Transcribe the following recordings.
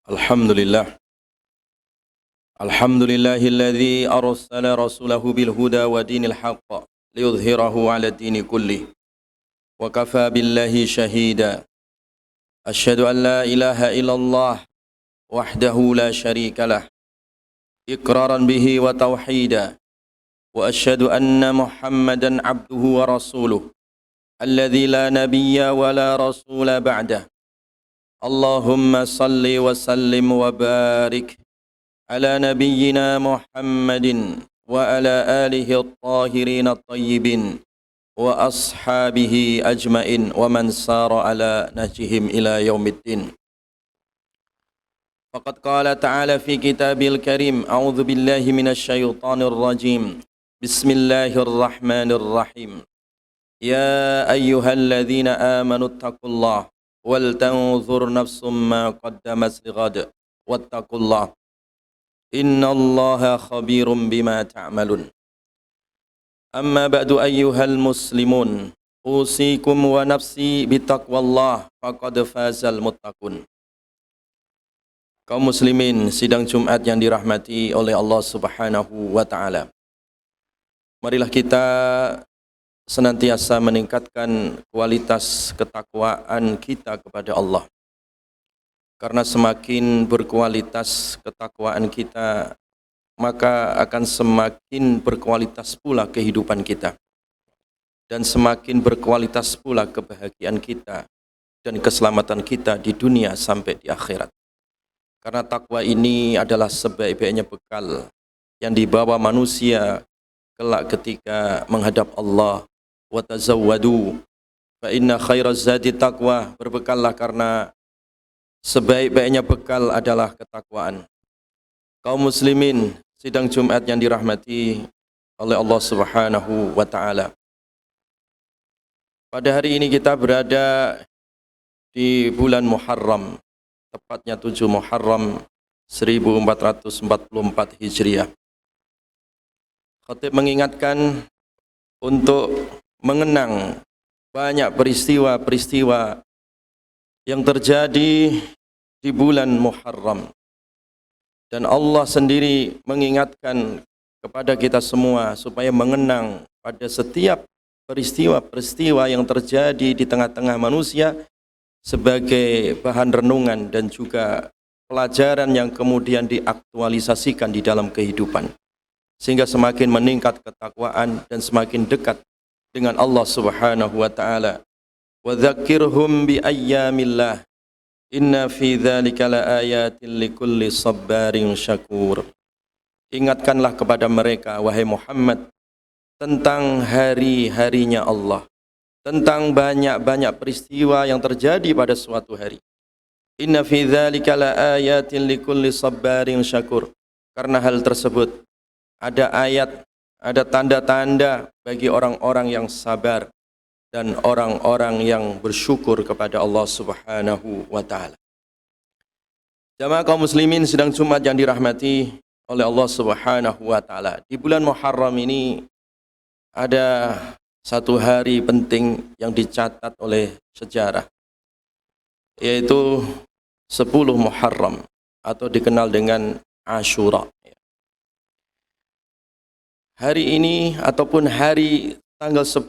Alhamdulillah. Alhamdulillahilladzi arsala rasulahu bil huda wa dinil haqq liyudhhirahu 'ala dini kullih wa kafa billahi shahida. Asyhadu an la ilaha illallah wahdahu la syarika lah iqraran bihi wa tauhida wa asyhadu anna Muhammadan 'abduhu wa rasuluh alladzi la nabiyya wa la rasula ba'dah. Allahumma salli wa sallim wa barik ala nabiyyina Muhammadin wa ala alihi at-tahirin at-tayyibin wa ashabihi ajmain wa man sara ala nahjihim ila yaumiddin. Faqad qala ta'ala fi kitabil karim, a'udzu billahi minasy syaithanir rajim. Bismillahirrahmanirrahim. Ya ayyuhalladzina amanu taqullaha wal tanzur nafsum ma qaddamat lighad wattaqullah innallaha khabirum bima ta'malun. Amma ba'du ayyuhal muslimun, usikum wa nafsi bitaqwallah faqad fazal muttaqun. Kaum muslimin sidang Jumat yang dirahmati oleh Allah Subhanahu wa taala. Marilah kita senantiasa meningkatkan kualitas ketakwaan kita kepada Allah. Karena semakin berkualitas ketakwaan kita, maka akan semakin berkualitas pula kehidupan kita. Dan semakin berkualitas pula kebahagiaan kita dan keselamatan kita di dunia sampai di akhirat. Karena takwa ini adalah sebaik-baiknya bekal yang dibawa manusia kelak ketika menghadap Allah. Wa tazawwadu fa inna khairaz zadi taqwa, berbekallah karena sebaik-baiknya bekal adalah ketakwaan. Kaum muslimin sidang Jumat yang dirahmati oleh Allah Subhanahu wa taala. Pada hari ini kita berada di bulan Muharram, tepatnya 7 Muharram 1444 Hijriah. Khatib mengingatkan untuk mengenang banyak peristiwa-peristiwa yang terjadi di bulan Muharram. Dan Allah sendiri mengingatkan kepada kita semua supaya mengenang pada setiap peristiwa-peristiwa yang terjadi di tengah-tengah manusia sebagai bahan renungan dan juga pelajaran yang kemudian diaktualisasikan di dalam kehidupan. Sehingga semakin meningkat ketakwaan dan semakin dekat dengan Allah Subhanahu wa taala. Wa dzakkirhum bi ayyamillah inna fi dzalika laayatin likulli sabbarin syakur. Ingatkanlah kepada mereka wahai Muhammad tentang hari-harinya Allah, tentang banyak-banyak peristiwa yang terjadi pada suatu hari. Inna fi dzalika laayatin likulli sabbarin syakur. Karena hal tersebut ada ayat, ada tanda-tanda bagi orang-orang yang sabar dan orang-orang yang bersyukur kepada Allah Subhanahu wa taala. Jamaah kaum muslimin sidang Jumat yang dirahmati oleh Allah Subhanahu wa taala. Di bulan Muharram ini ada satu hari penting yang dicatat oleh sejarah, yaitu 10 Muharram atau dikenal dengan Asyura. Hari ini ataupun hari tanggal 10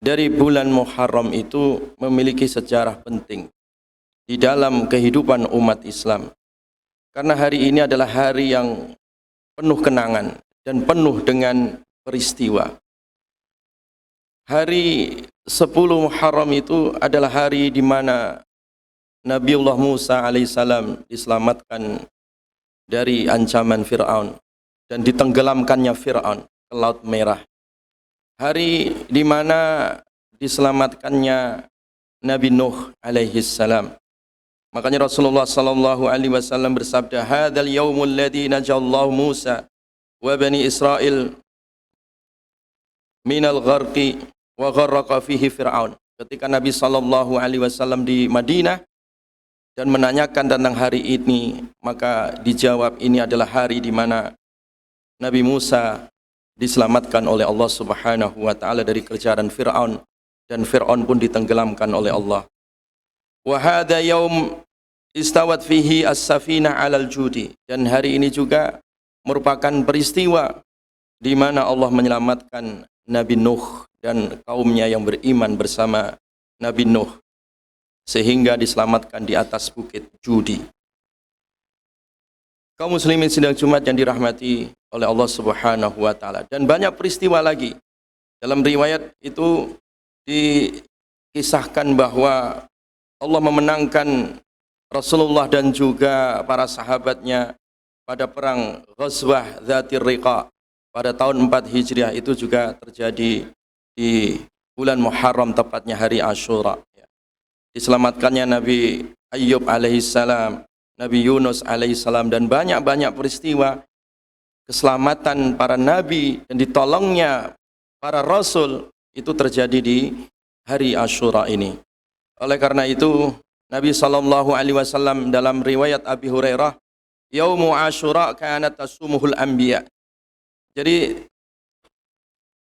dari bulan Muharram itu memiliki sejarah penting di dalam kehidupan umat Islam. Karena hari ini adalah hari yang penuh kenangan dan penuh dengan peristiwa. Hari 10 Muharram itu adalah hari di mana Nabiullah Musa alaihissalam diselamatkan dari ancaman Fir'aun dan ditenggelamkannya Fir'aun ke Laut Merah. Hari di mana diselamatkannya Nabi Nuh alaihissalam. Makanya Rasulullah sallallahu alaihi wasallam bersabda, "Hadzal yaumul ladzi najallahu Musa wa bani Israil minal gharqi wa gharraqa fihi Fir'aun." Ketika Nabi sallallahu alaihi wasallam di Madinah dan menanyakan tentang hari ini, maka dijawab ini adalah hari di mana Nabi Musa diselamatkan oleh Allah Subhanahu wa taala dari kejaran Fir'aun dan Fir'aun pun ditenggelamkan oleh Allah. Wa hadha yaum istawat fihi as-safinah 'alal judi, dan hari ini juga merupakan peristiwa di mana Allah menyelamatkan Nabi Nuh dan kaumnya yang beriman bersama Nabi Nuh sehingga diselamatkan di atas bukit Judi. Kaum muslimin sidang Jumat yang dirahmati oleh Allah Subhanahu wa taala, dan banyak peristiwa lagi. Dalam riwayat itu dikisahkan bahwa Allah memenangkan Rasulullah dan juga para sahabatnya pada perang Ghazwah Dzatir Riqa pada tahun 4 Hijriah. Itu juga terjadi di bulan Muharram, tepatnya hari Asyura. Diselamatkannya Nabi Ayyub alaihissalam, Nabi Yunus alaihissalam, dan banyak-banyak peristiwa keselamatan para nabi dan ditolongnya para rasul itu terjadi di hari Asyura ini. Oleh karena itu Nabi SAW dalam riwayat Abi Hurairah, Yaumu Asyura kanat tasumuhul anbiya. Jadi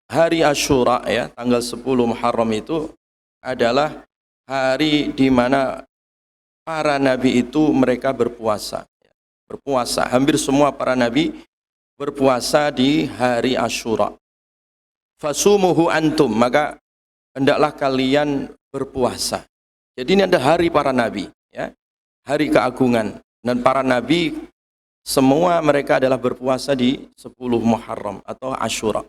hari Asyura ya, tanggal 10 Muharram itu adalah hari di mana para nabi itu mereka berpuasa. Berpuasa, hampir semua para nabi berpuasa di hari Asyura. Fasumuhu antum, maka hendaklah kalian berpuasa. Jadi ini ada hari para nabi, ya, hari keagungan, dan para nabi semua mereka adalah berpuasa di 10 Muharram atau Asyura.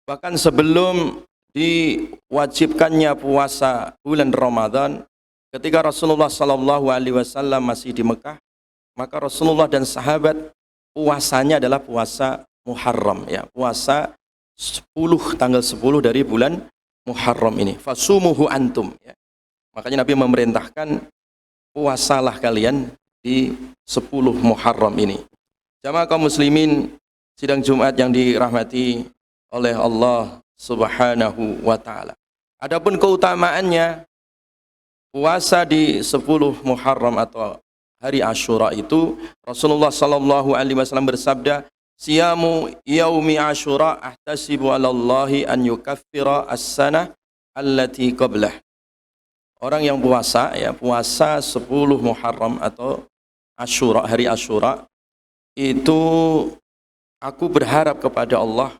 Bahkan sebelum diwajibkannya puasa bulan Ramadan, ketika Rasulullah SAW masih di Mekah, maka Rasulullah dan sahabat puasanya adalah puasa Muharram, ya, puasa 10, tanggal 10 dari bulan Muharram ini. Fasumuhu antum, ya. Makanya Nabi memerintahkan puasalah kalian di 10 Muharram ini. Jamaah kaum muslimin sidang Jumat yang dirahmati oleh Allah Subhanahu wa taala. Adapun keutamaannya, puasa di 10 Muharram atau hari Asyura itu, Rasulullah sallallahu alaihi wasallam bersabda, "Siyamu yaumi Asyura ahtasibu 'ala Allahi an yukaffira as-sanah allati qablah." Orang yang puasa, ya, puasa 10 Muharram atau Asyura, hari Asyura, itu aku berharap kepada Allah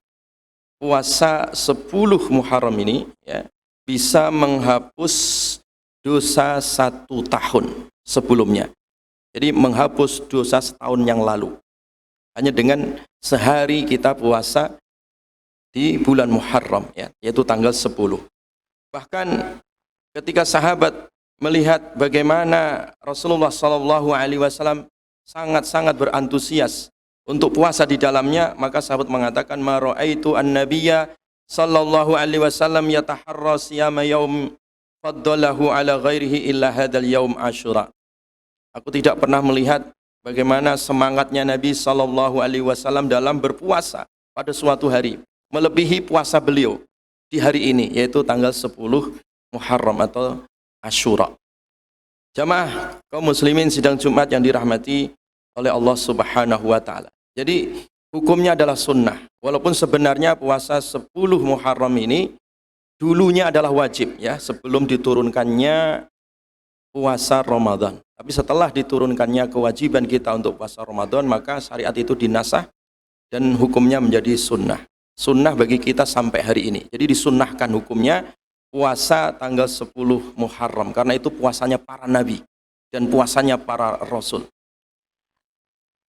puasa 10 Muharram ini, ya, bisa menghapus dosa 1 tahun sebelumnya. Jadi menghapus dosa setahun yang lalu. Hanya dengan sehari kita puasa di bulan Muharram, ya, yaitu tanggal 10. Bahkan ketika sahabat melihat bagaimana Rasulullah SAW sangat-sangat berantusias untuk puasa di dalamnya, maka sahabat mengatakan, "Ma ra'aitu an-nabiyya sallallahu alaihi wasallam yataharra siyama yaum faddalahu ala ghairihi illa hadzal yaum Asyura." Aku tidak pernah melihat bagaimana semangatnya Nabi sallallahu alaihi wasallam dalam berpuasa pada suatu hari, melebihi puasa beliau di hari ini, yaitu tanggal 10 Muharram atau Asyura. Jamaah kaum muslimin sidang Jumat yang dirahmati oleh Allah Subhanahu wa taala. Jadi hukumnya adalah sunnah. Walaupun sebenarnya puasa 10 Muharram ini dulunya adalah wajib, ya, sebelum diturunkannya puasa Ramadan. Tapi setelah diturunkannya kewajiban kita untuk puasa Ramadan, maka syariat itu dinasah dan hukumnya menjadi sunnah. Sunnah bagi kita sampai hari ini. Jadi disunnahkan hukumnya puasa tanggal 10 Muharram, karena itu puasanya para nabi dan puasanya para rasul.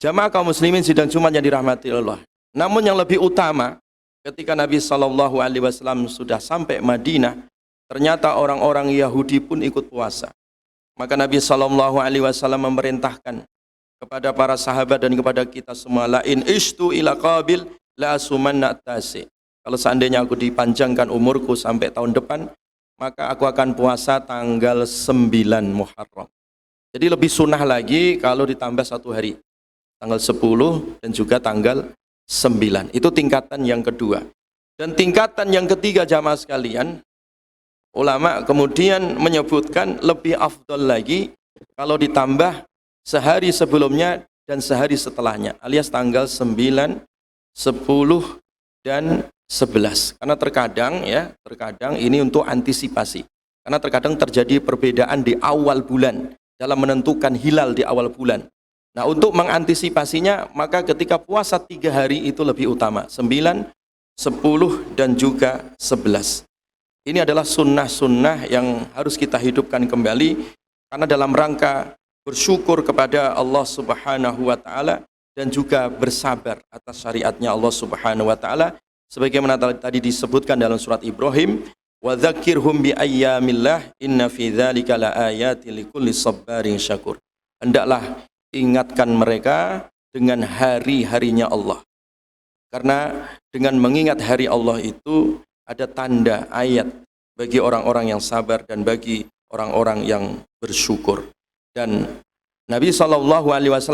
Jamaah kaum muslimin sidang Jumat yang dirahmati Allah. Namun yang lebih utama, ketika Nabi SAW sudah sampai Madinah, ternyata orang-orang Yahudi pun ikut puasa. Maka Nabi SAW memerintahkan kepada para sahabat dan kepada kita semua, la in ishtu ila qabil la sumanna tasi. Kalau seandainya aku dipanjangkan umurku sampai tahun depan, maka aku akan puasa tanggal 9 Muharram. Jadi lebih sunnah lagi kalau ditambah 1 hari, tanggal 10 dan juga tanggal 9. Itu tingkatan yang kedua. Dan tingkatan yang ketiga, jamaah sekalian, ulama kemudian menyebutkan lebih afdal lagi kalau ditambah sehari sebelumnya dan sehari setelahnya, alias tanggal 9, 10, dan 11. Karena terkadang ini untuk antisipasi. Karena terkadang terjadi perbedaan di awal bulan, dalam menentukan hilal di awal bulan. Nah, untuk mengantisipasinya, maka ketika puasa 3 hari itu lebih utama, 9, 10, dan juga 11. Ini adalah sunnah-sunnah yang harus kita hidupkan kembali, karena dalam rangka bersyukur kepada Allah Subhanahu wa Ta'ala dan juga bersabar atas syariatnya Allah Subhanahu wa Ta'ala, sebagaimana tadi disebutkan dalam surat Ibrahim, wa dzakirhum bi ayyamillah inna fi dzalika laayatin likulli sabarin syakur. Hendaklah ingatkan mereka dengan hari-harinya Allah, karena dengan mengingat hari Allah itu ada tanda ayat bagi orang-orang yang sabar dan bagi orang-orang yang bersyukur. Dan Nabi SAW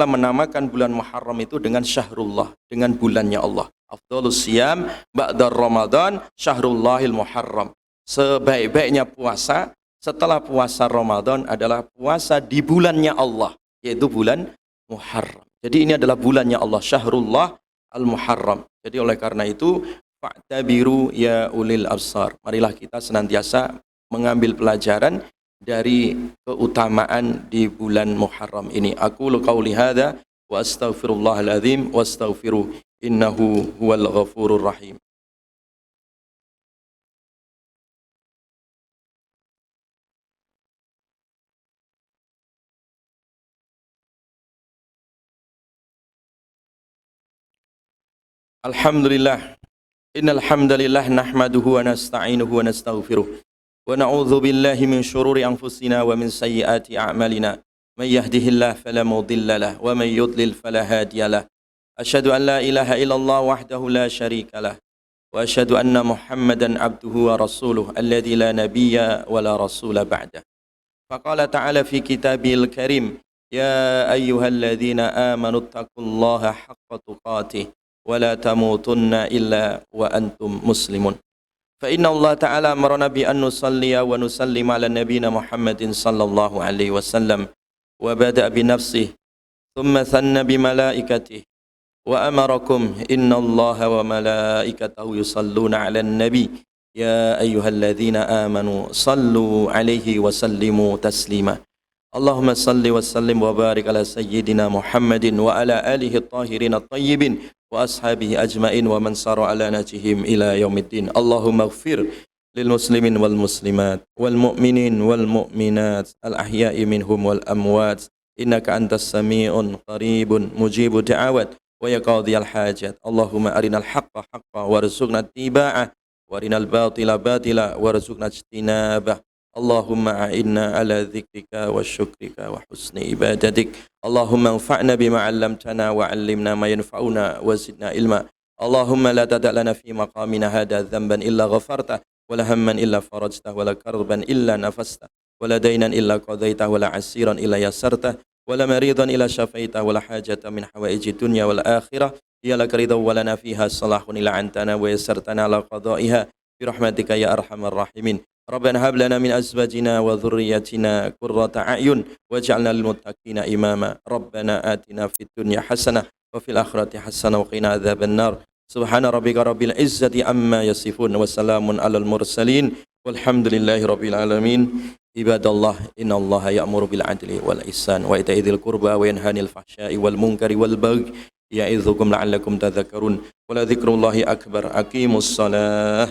menamakan bulan Muharram itu dengan Syahrullah, dengan bulannya Allah. Afdhalus siyam ba'da Ramadan Syahrullahil Muharram. Sebaik-baiknya puasa setelah puasa Ramadan adalah puasa di bulannya Allah, yaitu bulan Muharram. Jadi ini adalah bulannya Allah, Syahrullah al-Muharram. Jadi oleh karena itu, fa'tabiru ya ulil absar. Marilah kita senantiasa mengambil pelajaran dari keutamaan di bulan Muharram ini. Aqulu qauli hadza wa astaghfirullahal azim wa astaghfiru innahu huwal ghafurur rahim. Alhamdulillah, innal hamdalillah nahmaduhu wa nasta'inuhu wa nastaghfiruh wa na'udzu billahi min shururi anfusina wa min sayyiati a'malina. May yahdihillahu fala mudilla lahu wa may yudlil fala hadiya lahu. Asyhadu an la ilaha illallah wahdahu la syarika lahu wa asyhadu anna Muhammadan abduhu wa rasuluh alladzi la nabiyya wa la rasula ba'dah. Faqala ta'ala fi kitabil karim, ya ayyuhalladzina amanu taqullaha haqqa tuqatih ولا تموتن إلا وأنتم مسلمون. فإن الله تعالى أمرنا بأن نصلي ونسلم على نبينا محمد صلى الله عليه وسلم وبدأ بنفسه ثم ثنى بملائكته وأمركم إن الله وملائكته يصلون على النبي يا أيها الذين آمنوا صلوا عليه وسلموا تسليما. اللهم صل وسلم وبارك على سيدنا محمد وعلى آله الطاهرين الطيبين وأصحابه أجمعين ومن سار على نهجهم إلى يوم الدين. اللهم اغفر للمسلمين والمسلمات والمؤمنين والمؤمنات الأحياء منهم والأموات إنك أنت السميع قريب مجيب الدعوات ويا قاضي الحاجات. اللهم أرنا الحق حقا وارزقنا اتباعه وارنا الباطل باطلا وارزقنا اجتنابه. اللهم أعنا على ذكرك وشكرك وحسن عبادتك. اللهم انفعنا بما علمتنا وعلمنا ما ينفعنا وزدنا علما. اللهم لا تدع لنا في مقامنا هذا ذنبا إلا غفرته ولا هما إلا فرجته ولا كربا إلا نفسته ولا دينا إلا قضيته ولا عسيرا إلا يسرته ولا مريضا إلا شفيته ولا حاجة من حوائج الدنيا والآخرة هي لك رضا ولنا فيها صلاح إلا أنتنا ويسرتنا على قضائها برحمتك يا أرحم الراحمين. ربنا هب لنا من أزواجنا وذريتنا قرة أعين واجعلنا للمتقين إماما. ربنا آتنا في الدنيا حسنة وفي الآخرة حسنة وقنا عذاب النار. سبحان ربك رب العزة عما يصفون وسلام على المرسلين والحمد لله رب العالمين. عباد الله إن الله يأمر بالعدل والإحسان وإيتاء ذي القربى وينهى عن الفحشاء والمنكر والبغي يعظكم لعلكم تذكرون ولذكر الله أكبر. أقيموا الصلاة.